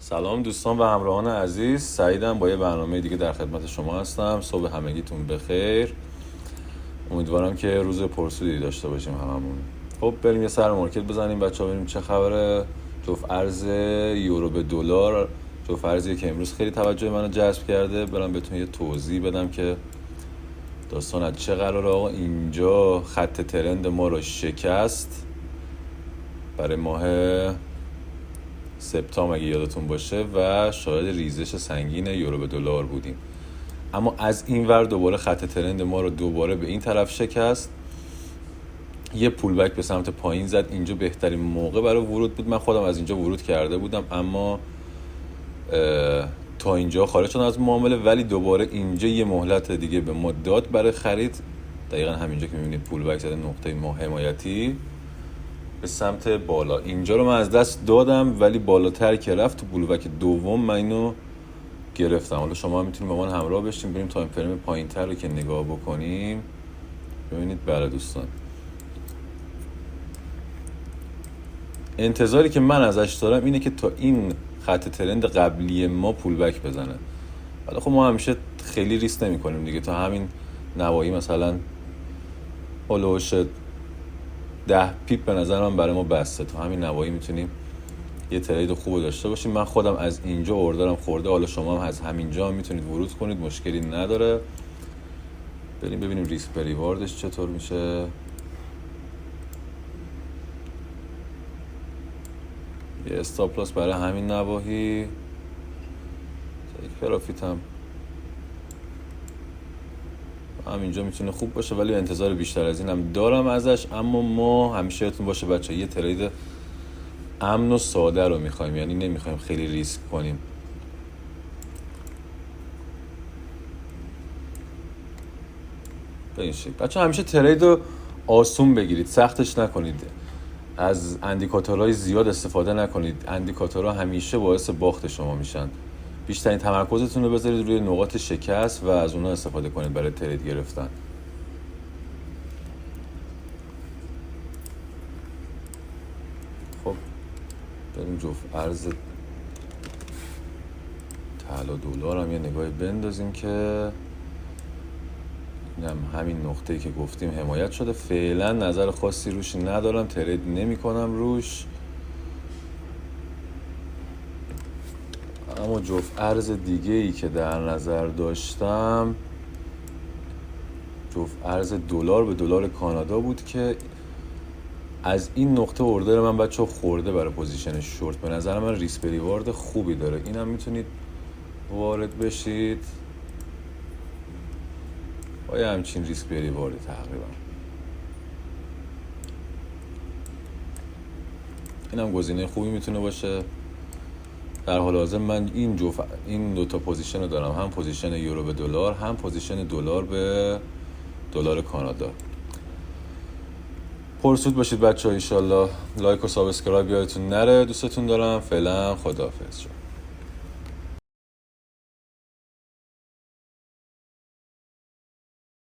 سلام دوستان و همراهان عزیز، سعیدم با یه برنامه دیگه در خدمت شما هستم. صبح همگیتون بخیر. امیدوارم که روز پرسودی داشته باشیم هممون. خب بریم یه سر مارکت بزنیم بچه‌ها، ببینیم چه خبره. جفت ارز یورو به دلار، جفت ارزیه که امروز خیلی توجه منو جذب کرده. برام بهتون یه توضیح بدم که داستان از چه قراره. آقا اینجا خط ترند ما رو شکست برای ماه سپتامبر اگه یادتون باشه و شاهد ریزش سنگین یورو به دلار بودیم. اما از این ور دوباره خط ترند ما رو دوباره به این طرف شکست، یه پول بک به سمت پایین زد. اینجا بهترین موقع برای ورود بود. من خودم از اینجا ورود کرده بودم اما تا اینجا خارج شدم از معامله، ولی دوباره اینجا یه مهلت دیگه به ما داد برای خرید. دقیقا همینجا که میبینید پول بک زده نقطه ما حمایتی به سمت بالا. اینجا رو من از دست دادم ولی بالاتر که رفت تو پول بک دوم من اینو گرفتم. حالا شما هم میتونید با من همراه بشیم، بریم تایم فریم پایین تر رو که نگاه بکنیم. ببینید بله دوستان، انتظاری که من ازش دارم اینه که تا این خط ترند قبلی ما پول بک بزنه. ولی خب ما همیشه خیلی ریسک نمی کنیم دیگه. تا همین نواحی مثلا هولوش 10 پیپ به نظر من برای ما بسته. تا همین نواحی میتونیم یه ترید خوب داشته باشیم. من خودم از اینجا اوردرم خورده، حالا شما هم از همینجا هم میتونید ورود کنید، مشکلی نداره. بریم ببینیم ریسک پریواردش چطور میشه. یه استاپ لاس برای همین نواحی، یک پرافیت هم همینجا میتونه خوب باشه، ولی انتظار بیشتر از این هم دارم ازش. اما ما همیشه یادتون باشه بچه، یه ترید امن و ساده رو میخوایم، یعنی نمیخوایم خیلی ریسک کنیم. به این شکل بچه همیشه ترید رو آسون بگیرید، سختش نکنید. از اندیکاتورهای زیاد استفاده نکنید. اندیکاتورها همیشه باعث باخت شما میشن. بیشترین تمرکزتون رو بذارید روی نقاط شکست و از اونها استفاده کنید برای ترید گرفتن. خب بریم جفت ارز طلا دلار هم یه نگاهی بندازیم که همین نقطه‌ای که گفتیم حمایت شده. فعلا نظر خاصی روش ندارم، ترید نمی کنم روش. اما جفت ارز دیگه ای که در نظر داشتم جفت ارز دلار به دلار کانادا بود که از این نقطه اوردر من بچه خورده برای پوزیشن شورت. به نظر من ریسک ریوارد خوبی داره، اینم میتونید وارد بشید با یه همچین ریسک ریواردی تقریبا. اینم گزینه خوبی میتونه باشه. در حال حاضر من این دو تا پوزیشن رو دارم، هم پوزیشن یورو به دلار، هم پوزیشن دلار به دلار کانادا. پرسود باشید بچه‌ها، ان شاءالله لایک و سابسکرایب یادتون نره. دوستتون دارم. فعلا خداحافظ.